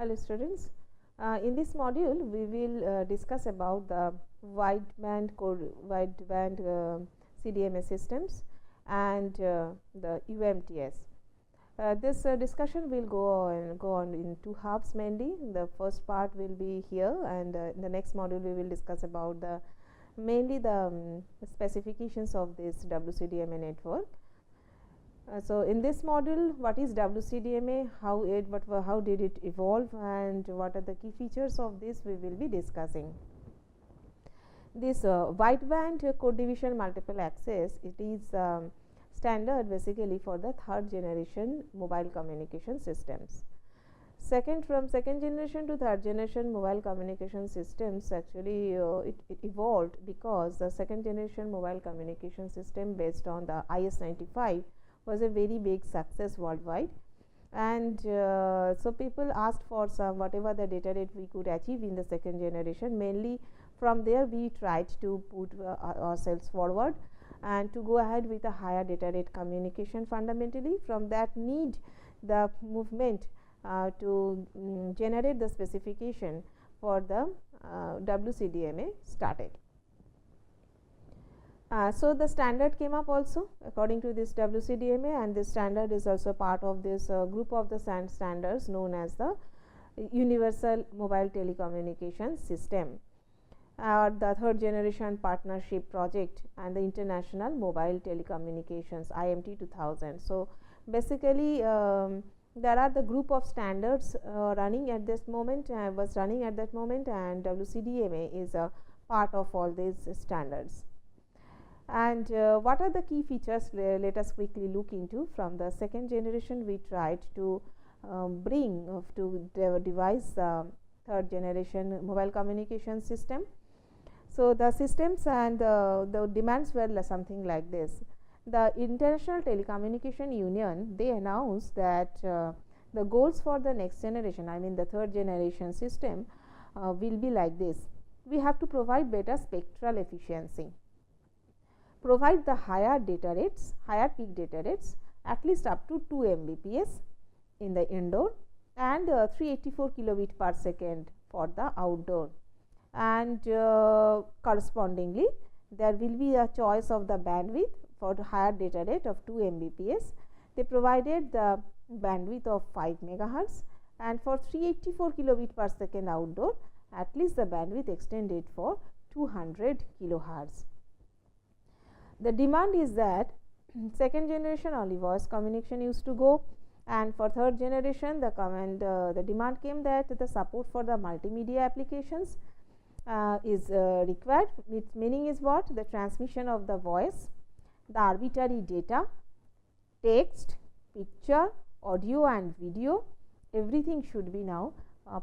Hello students, in this module we will discuss about the wideband CDMA systems and the UMTS. This discussion will go on in two halves mainly. The first part will be here, and in the next module we will discuss about the mainly the specifications of this WCDMA network. So, in this module, what is WCDMA, how did it evolve, and what are the key features of this we will be discussing. This wideband code division multiple access, it is standard basically for the third generation mobile communication systems. From second generation to third generation mobile communication systems, actually it evolved because the second generation mobile communication system based on the IS-95 was a very big success worldwide, and so people asked for some whatever the data rate we could achieve in the second generation. Mainly from there we tried to put ourselves forward and to go ahead with a higher data rate communication. Fundamentally from that need, the movement to generate the specification for the WCDMA started. So, the standard came up also according to this WCDMA, and this standard is also part of this group of the standards known as the Universal Mobile Telecommunication System, the third generation partnership project and the International Mobile Telecommunications IMT 2000. So, basically there are the group of standards running at this moment, and WCDMA is a part of all these standards. And what are the key features? Let us quickly look into. From the second generation, we tried to devise the third generation mobile communication system. So, the systems and the demands were something like this. The International Telecommunication Union, they announced that the goals for the next generation, I mean the third generation system, will be like this. We have to provide better spectral efficiency, provide the higher data rates, higher peak data rates, at least up to 2 Mbps in the indoor, and 384 kilobit per second for the outdoor, and correspondingly there will be a choice of the bandwidth for the higher data rate of 2 Mbps. They provided the bandwidth of 5 megahertz, and for 384 kilobit per second outdoor, at least the bandwidth extended for 200 kilohertz. The demand is that second generation only voice communication used to go, and for third generation the demand came that the support for the multimedia applications is required. Its meaning is what? The transmission of the voice, the arbitrary data, text, picture, audio and video, everything should be now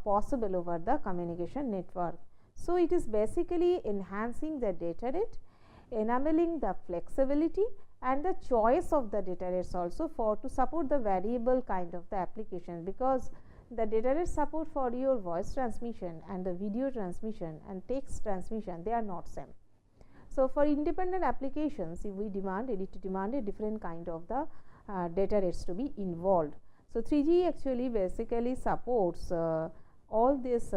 possible over the communication network. So, it is basically enhancing the data rate, enabling the flexibility and the choice of the data rates also for to support the variable kind of the application, because the data rate support for your voice transmission and the video transmission and text transmission, they are not same. So, for independent applications, if we demand a different kind of the data rates to be involved. So, 3G actually basically supports all these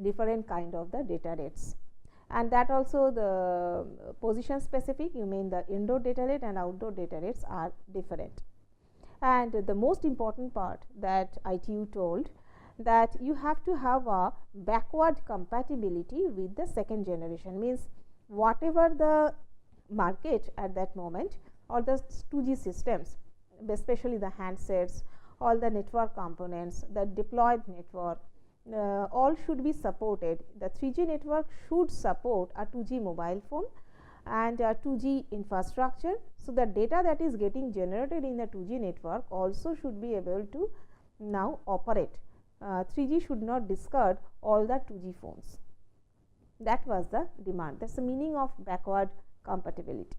different kind of the data rates, and that also the position specific, you mean the indoor data rate and outdoor data rates are different. And the most important part that ITU told, that you have to have a backward compatibility with the second generation, means whatever the market at that moment or the 2G systems, especially the handsets, all the network components, the deployed network, all should be supported. The 3G network should support a 2G mobile phone and a 2G infrastructure. So, the data that is getting generated in the 2G network also should be able to now operate. 3G should not discard all the 2G phones. That was the demand. That is the meaning of backward compatibility.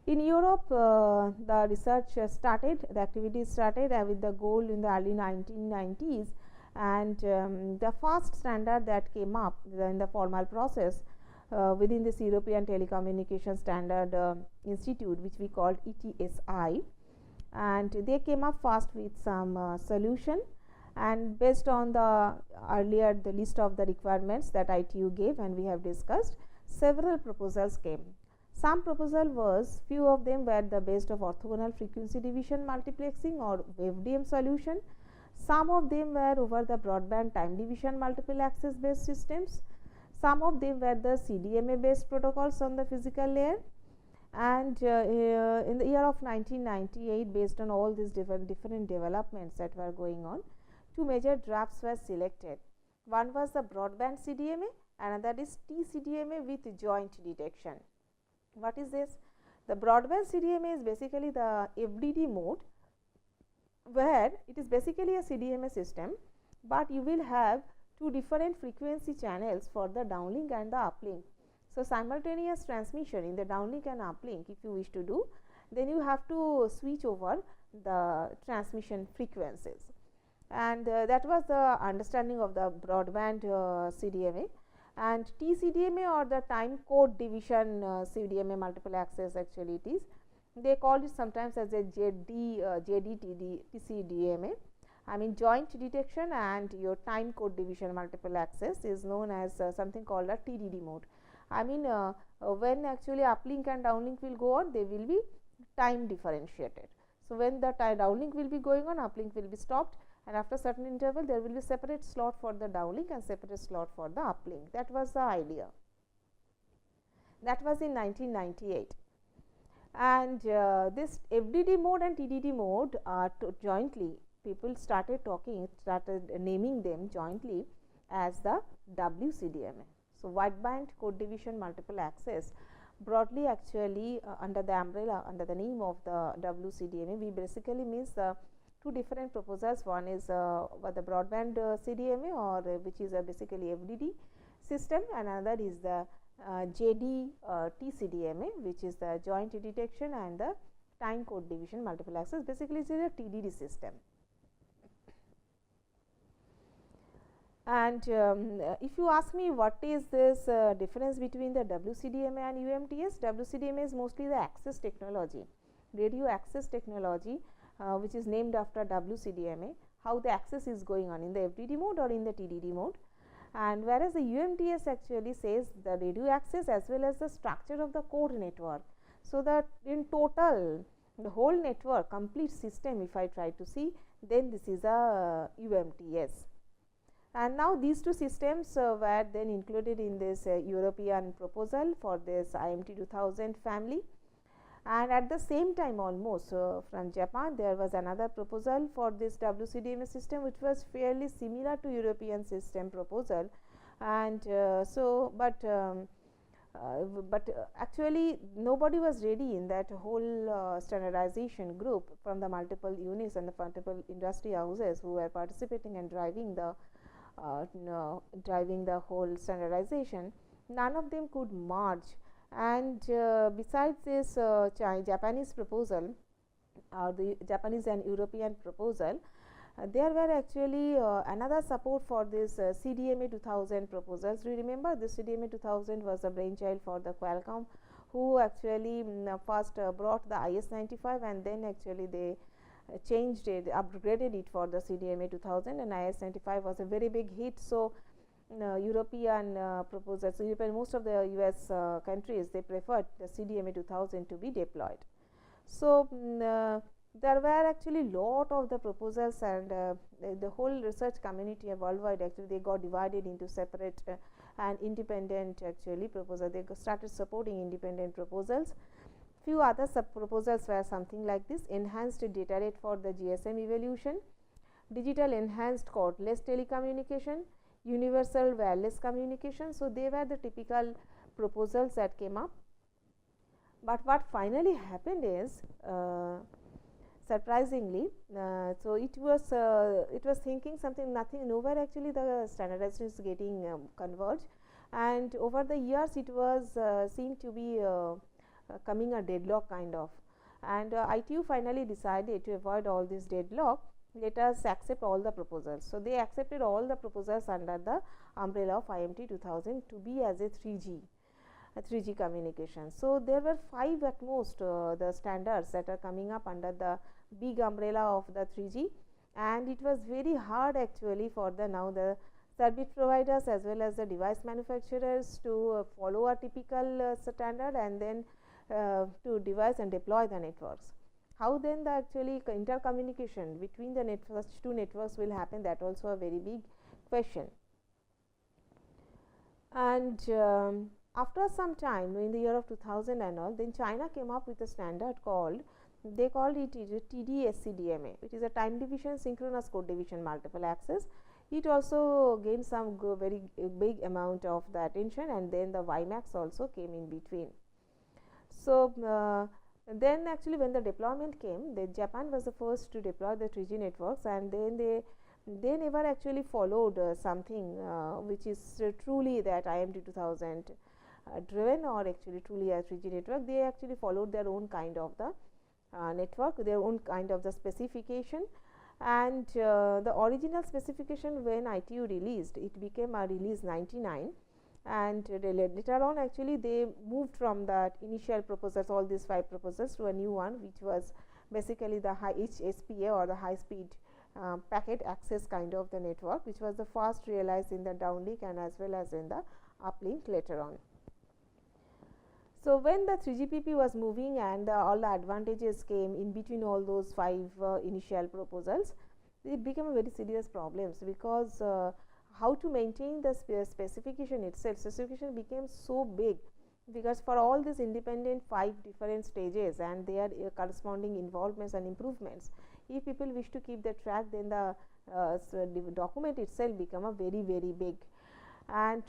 In Europe, the research started, the activities started with the goal in the early 1990s, and the first standard that came up in the formal process within this European Telecommunication Standard Institute, which we called ETSI, and they came up fast with some solution, and based on the earlier the list of the requirements that ITU gave and we have discussed, several proposals came. Some proposal was, few of them were the based of orthogonal frequency division multiplexing or FDM solution. Some of them were over the broadband time division multiple access based systems. Some of them were the CDMA based protocols on the physical layer. And in the year of 1998, based on all these different developments that were going on, two major drafts were selected. One was the broadband CDMA, another is TCDMA with joint detection. What is this? The broadband CDMA is basically the FDD mode, where it is basically a CDMA system, but you will have two different frequency channels for the downlink and the uplink. So, simultaneous transmission in the downlink and uplink, if you wish to do, then you have to switch over the transmission frequencies, and that was the understanding of the broadband CDMA. And TCDMA, or the time code division CDMA multiple access, actually it is, they called it sometimes as a TCDMA. I mean, joint detection and your time code division multiple access is known as something called a TDD mode. I mean, when actually uplink and downlink will go on, they will be time differentiated. So, when the downlink will be going on, uplink will be stopped, and after certain interval there will be separate slot for the downlink and separate slot for the uplink. That was the idea. That was in 1998. And this FDD mode and TDD mode are jointly, people started naming them jointly as the WCDMA. So, wideband code division multiple access, broadly actually under the umbrella, under the name of the WCDMA, we basically means the two different proposals. One is the broadband CDMA, or which is basically FDD system, and another is the TCDMA, which is the joint detection and the time code division multiple access. Basically, it is a TDD system. And if you ask me what is this difference between the WCDMA and UMTS, WCDMA is mostly the access technology, radio access technology, which is named after WCDMA, how the access is going on in the FDD mode or in the TDD mode. And whereas the UMTS actually says the radio access as well as the structure of the core network. So, that in total the whole network, complete system, if I try to see, then this is a UMTS. And now these two systems were then included in this European proposal for this IMT 2000 family. And at the same time, almost from Japan, there was another proposal for this WCDMA system, which was fairly similar to European system proposal. And actually nobody was ready in that whole standardization group from the multiple units and the multiple industry houses who were participating and driving the whole standardization. None of them could merge. And besides this Japanese proposal, the Japanese and European proposal, there were actually another support for this CDMA 2000 proposals. Do you remember this CDMA 2000 was a brainchild for the Qualcomm, who actually first brought the IS-95, and then actually they changed it, upgraded it for the CDMA 2000, and IS-95 was a very big hit. So, European proposals, most of the US countries, they preferred the CDMA 2000 to be deployed. So, there were actually lot of the proposals, and the whole research community worldwide, actually they got divided into separate and independent actually proposals. They started supporting independent proposals. Few other sub proposals were something like this: enhanced data rate for the GSM evolution, digital enhanced cordless telecommunication, universal wireless communication. So, they were the typical proposals that came up. But what finally happened is, surprisingly, so it was thinking something, nothing, nowhere actually the standardization is getting converged, and over the years it was seen to be coming a deadlock kind of, and ITU finally decided to avoid all this deadlock, let us accept all the proposals. So, they accepted all the proposals under the umbrella of IMT 2000 to be as a 3G. 3G communication. So there were 5 at most the standards that are coming up under the big umbrella of the 3G, and it was very hard actually for the now the service providers as well as the device manufacturers to follow a typical standard and then to devise and deploy the networks. How then the actually intercommunication between the first two networks will happen, that also a very big question. And after some time in the year of 2000 and all, then China came up with a standard called, they called it WCDMA, which is a time division synchronous code division multiple access. It also gained some very big amount of the attention, and then the WiMAX also came in between. So then actually when the deployment came, Japan was the first to deploy the 3G networks, and then they never actually followed something which is truly that IMT 2000 driven or actually truly a 3G network. They actually followed their own kind of the network, their own kind of the specification, and the original specification when ITU released, it became a release 99, and later on actually they moved from that initial proposals, all these 5 proposals, to a new one which was basically the high HSPA or the high speed packet access kind of the network, which was the first realized in the downlink and as well as in the uplink later on. So when the 3GPP was moving and all the advantages came in between all those 5 initial proposals, it became a very serious problems, because how to maintain the specification itself, specification became so big, because for all these independent 5 different stages and their corresponding involvements and improvements, if people wish to keep the track, then the document itself become a very big. And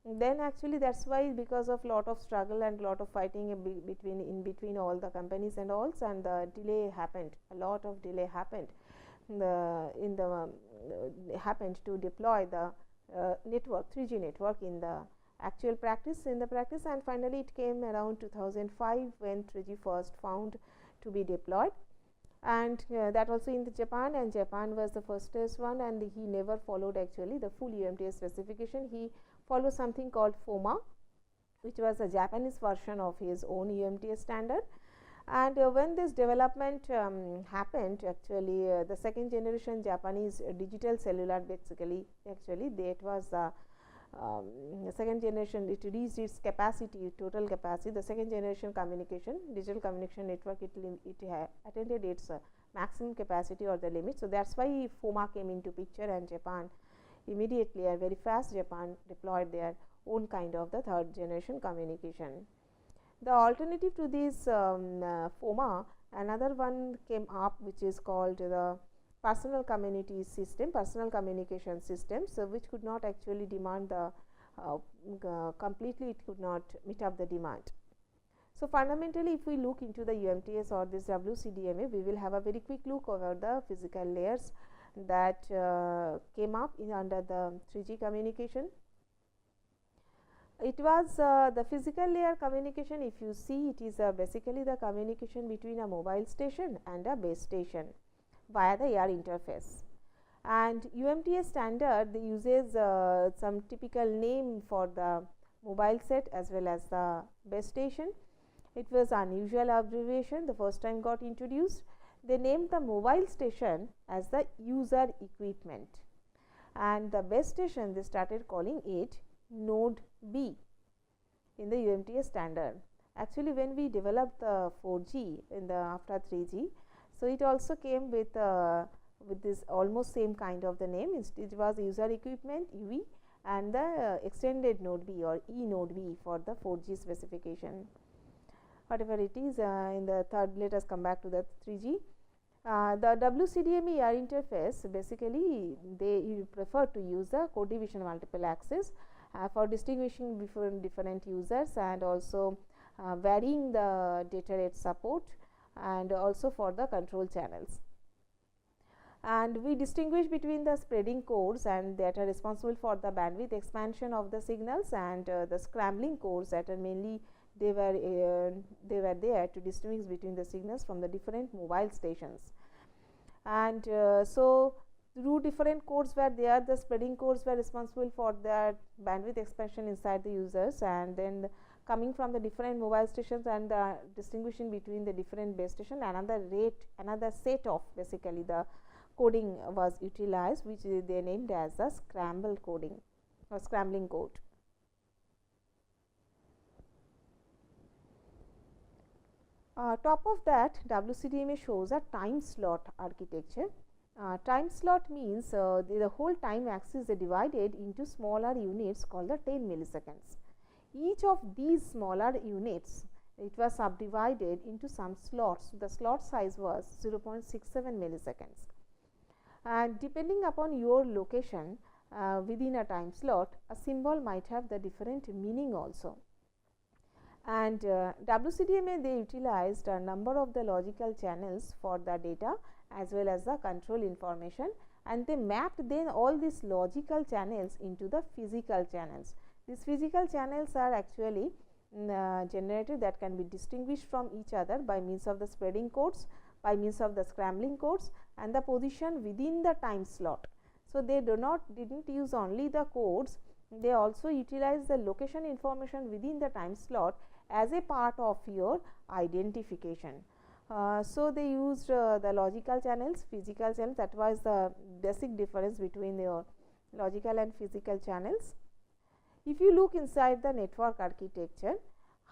then actually that's why, because of lot of struggle and lot of fighting in between all the companies and all, and the delay happened, a lot of delay happened happened to deploy the network, 3G network in the actual practice, and finally it came around 2005 when 3G first found to be deployed, and that also in the Japan, and Japan was the first one, and he never followed actually the full UMTS specification. He followed something called FOMA, which was a Japanese version of his own UMTS standard. And when this development happened, actually the second generation Japanese digital cellular, basically actually that was the second generation, it reached its capacity, total capacity, the second generation communication, digital communication network, it attended its maximum capacity or the limit. So that's why FOMA came into picture, and Japan immediately and very fast Japan deployed their own kind of the third generation communication. The alternative to this FOMA, another one came up which is called the personal community system, personal communication system, so which could not actually demand the completely, it could not meet up the demand. So fundamentally, if we look into the UMTS or this WCDMA, we will have a very quick look over the physical layers that came up under the 3G communication. It was the physical layer communication. If you see, it is basically the communication between a mobile station and a base station via the air interface. And UMTS standard uses some typical name for the mobile set as well as the base station. It was unusual abbreviation, the first time got introduced. They named the mobile station as the user equipment, and the base station they started calling it node B in the UMTS standard. Actually, when we developed the 4G in the after 3G, so it also came with this almost same kind of the name. It was user equipment UE and the extended node B or E node B for the 4G specification. Whatever it is, in the third, let us come back to the 3G. The WCDMA air interface, basically they prefer to use the code division multiple access for distinguishing between different users, and also varying the data rate support, and also for the control channels. And we distinguish between the spreading cores and that are responsible for the bandwidth expansion of the signals, and the scrambling cores that are mainly they were there to distinguish between the signals from the different mobile stations. And so through different cores were there, the spreading cores were responsible for that bandwidth expansion inside the users, and then the coming from the different mobile stations and distinguishing between the different base station. Another set of basically the coding was utilized, which they named as the scramble coding or scrambling code. Top of that, WCDMA shows a time slot architecture. Time slot means the whole time axis is divided into smaller units called the 10 milliseconds. Each of these smaller units, it was subdivided into some slots. The slot size was 0.67 milliseconds, and depending upon your location within a time slot, a symbol might have the different meaning also. And WCDMA, they utilized a number of the logical channels for the data as well as the control information, and they mapped then all these logical channels into the physical channels. These physical channels are actually generated that can be distinguished from each other by means of the spreading codes, by means of the scrambling codes, and the position within the time slot. So, they didn't use only the codes, they also utilize the location information within the time slot as a part of your identification. So, they used the logical channels, physical channels. That was the basic difference between the logical and physical channels. If you look inside the network architecture,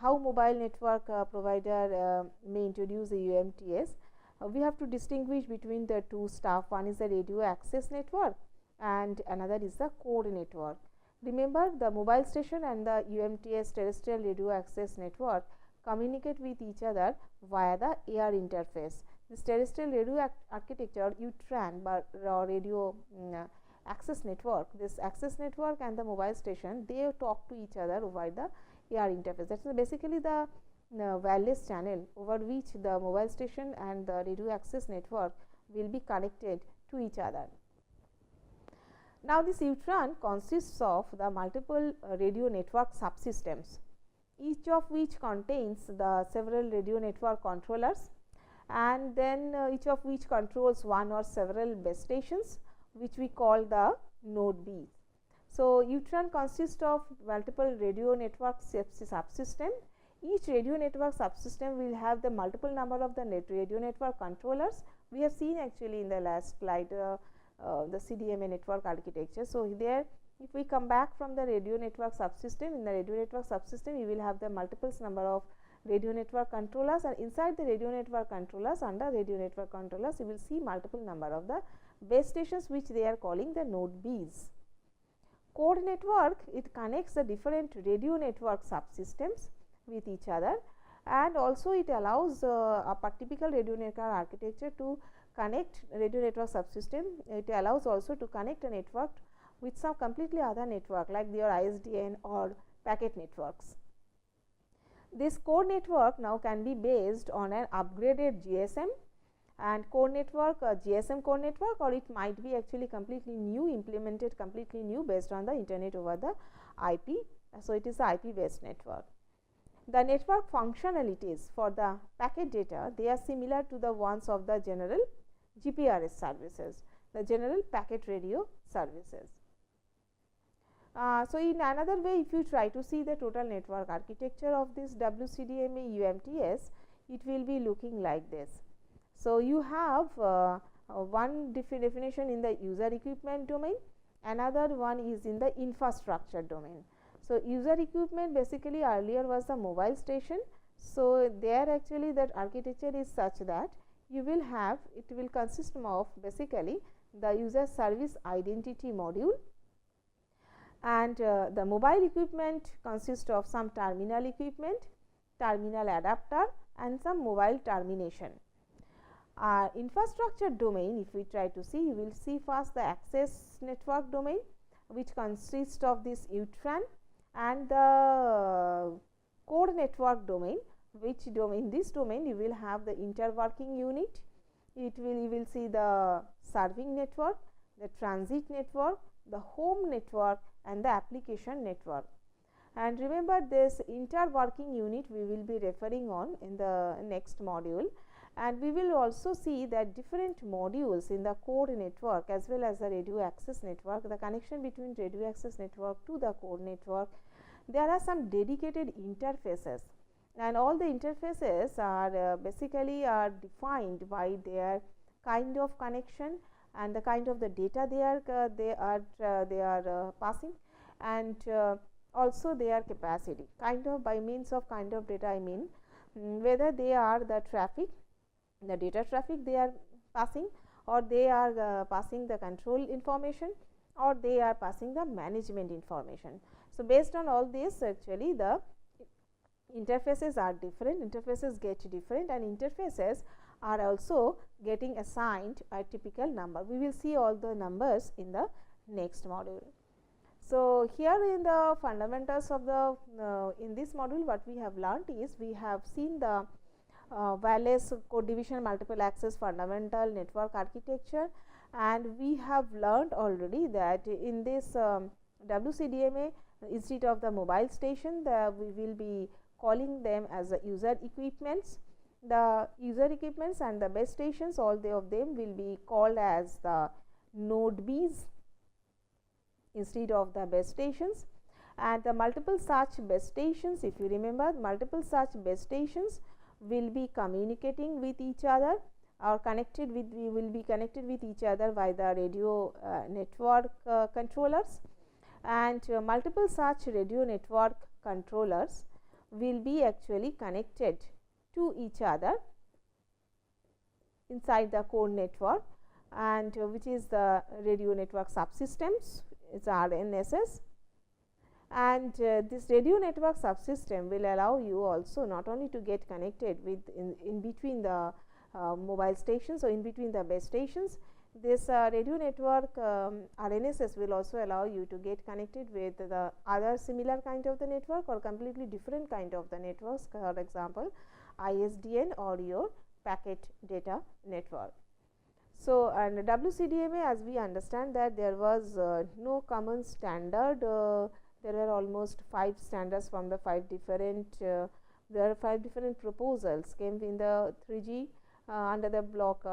how mobile network provider may introduce the UMTS, we have to distinguish between the two stuff. One is the radio access network and another is the core network. Remember, the mobile station and the UMTS terrestrial radio access network communicate with each other via the air interface. This terrestrial radio architecture, UTRAN or radio access network, this access network and the mobile station, they talk to each other over the air interface. That is basically the wireless channel over which the mobile station and the radio access network will be connected to each other. Now, this UTRAN consists of the multiple radio network subsystems, each of which contains the several radio network controllers, and then each of which controls one or several base stations, which we call the node B. So, UTRAN consists of multiple radio network subsystem. Each radio network subsystem will have the multiple number of the radio network controllers. We have seen actually in the last slide the CDMA network architecture. So, there if we come back from the radio network subsystem, in the radio network subsystem you will have the multiples number of radio network controllers, and inside the radio network controllers, under radio network controllers, you will see multiple number of the base stations, which they are calling the node Bs. Core network, it connects the different radio network subsystems with each other, and also it allows a typical radio network architecture to connect radio network subsystem. It allows also to connect a network with some completely other network like your ISDN or packet networks. This core network now can be based on an upgraded GSM and core network, GSM core network, or it might be actually completely new, implemented completely new based on the internet over the IP. So, it is the IP based network. The network functionalities for the packet data, they are similar to the ones of the general GPRS services, the general packet radio services. So, in another way, if you try to see the total network architecture of this WCDMA UMTS, it will be looking like this. So, you have one definition in the user equipment domain, another one is in the infrastructure domain. So, user equipment basically earlier was the mobile station. So, there actually that architecture is such that you will have, it will consist of basically the user service identity module, and the mobile equipment consists of some terminal equipment, terminal adapter and some mobile termination. Infrastructure domain, if we try to see, you will see first the access network domain, which consists of this UTRAN, and the core network domain, which domain, this domain you will have the interworking unit, you will see the serving network, the transit network, the home network and the application network. And remember, this interworking unit we will be referring on in the next module, and we will also see that different modules in the core network as well as the radio access network, the connection between radio access network to the core network, there are some dedicated interfaces, and all the interfaces are basically are defined by their kind of connection and the kind of the data they are passing, and also their capacity. Kind of, by means of kind of data, I mean whether they are the traffic, the data traffic they are passing, or they are passing the control information, or they are passing the management information. So, based on all this, actually the interfaces are different, interfaces get different, and interfaces are also getting assigned a typical number. We will see all the numbers in the next module. So, here in the fundamentals of the in this module, what we have learnt is we have seen the wireless code division multiple access fundamental network architecture, and we have learnt already that in this WCDMA, instead of the mobile station, we will be calling them as the user equipments. The user equipments and the base stations, all of them will be called as the node Bs instead of the base stations. And the multiple such base stations, if you remember, multiple such base stations will be communicating with each other, or connected with, we will be connected with each other by the radio network controllers, and multiple such radio network controllers will be actually connected to each other inside the core network, and which is the radio network subsystems, it's RNSS. And this radio network subsystem will allow you also not only to get connected with in between the mobile stations or in between the base stations. This radio network RNSS will also allow you to get connected with the other similar kind of the network or completely different kind of the networks, for example ISDN or your packet data network. So, and WCDMA, as we understand that there was no common standard, there were almost 5 standards from the 5 different there are 5 different proposals came in the 3G under the block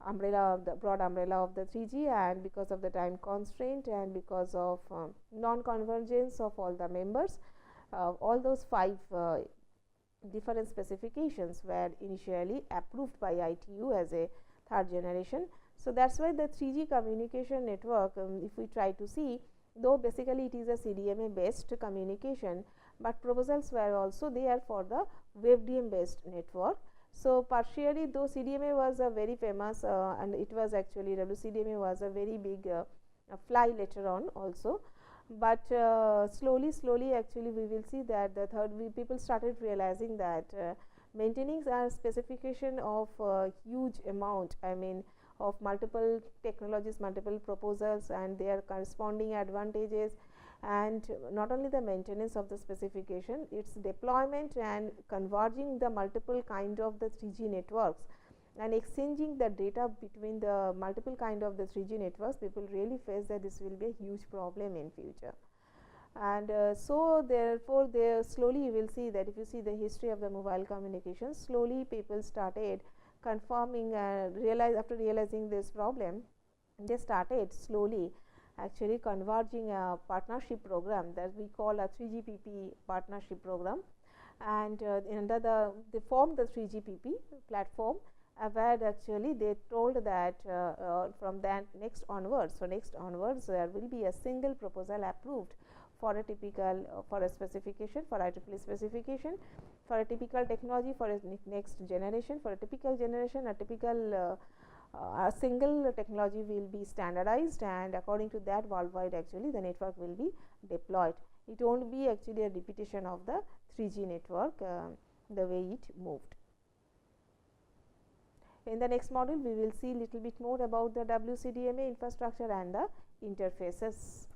umbrella, the broad umbrella of the 3G, and because of the time constraint and because of non-convergence of all the members, all those 5 different specifications were initially approved by ITU as a third generation. So, that is why the 3G communication network, if we try to see, though basically it is a CDMA based communication, but proposals were also there for the WebDM based network. So, partially though CDMA was a very famous and it was actually WCDMA was a very big fly later on also, but slowly actually we will see that the third people started realizing that maintaining a specification of huge amount, I mean of multiple technologies, multiple proposals and their corresponding advantages, and not only the maintenance of the specification, its deployment and converging the multiple kind of the 3G networks and exchanging the data between the multiple kind of the 3G networks, people really face that this will be a huge problem in future. And so, therefore, there slowly you will see that if you see the history of the mobile communication, slowly people started conforming after realizing this problem, they started slowly actually converging a partnership program that we call a 3GPP partnership program, and under they formed the 3GPP platform, where actually they told that from that next onwards, so next onwards there will be a single proposal approved for a typical for a specification, for IEEE specification, for a typical technology, for a next generation, for a typical generation, a typical a single technology will be standardized, and according to that worldwide actually the network will be deployed. It won't be actually a repetition of the 3G network the way it moved. In the next module we will see little bit more about the WCDMA infrastructure and the interfaces.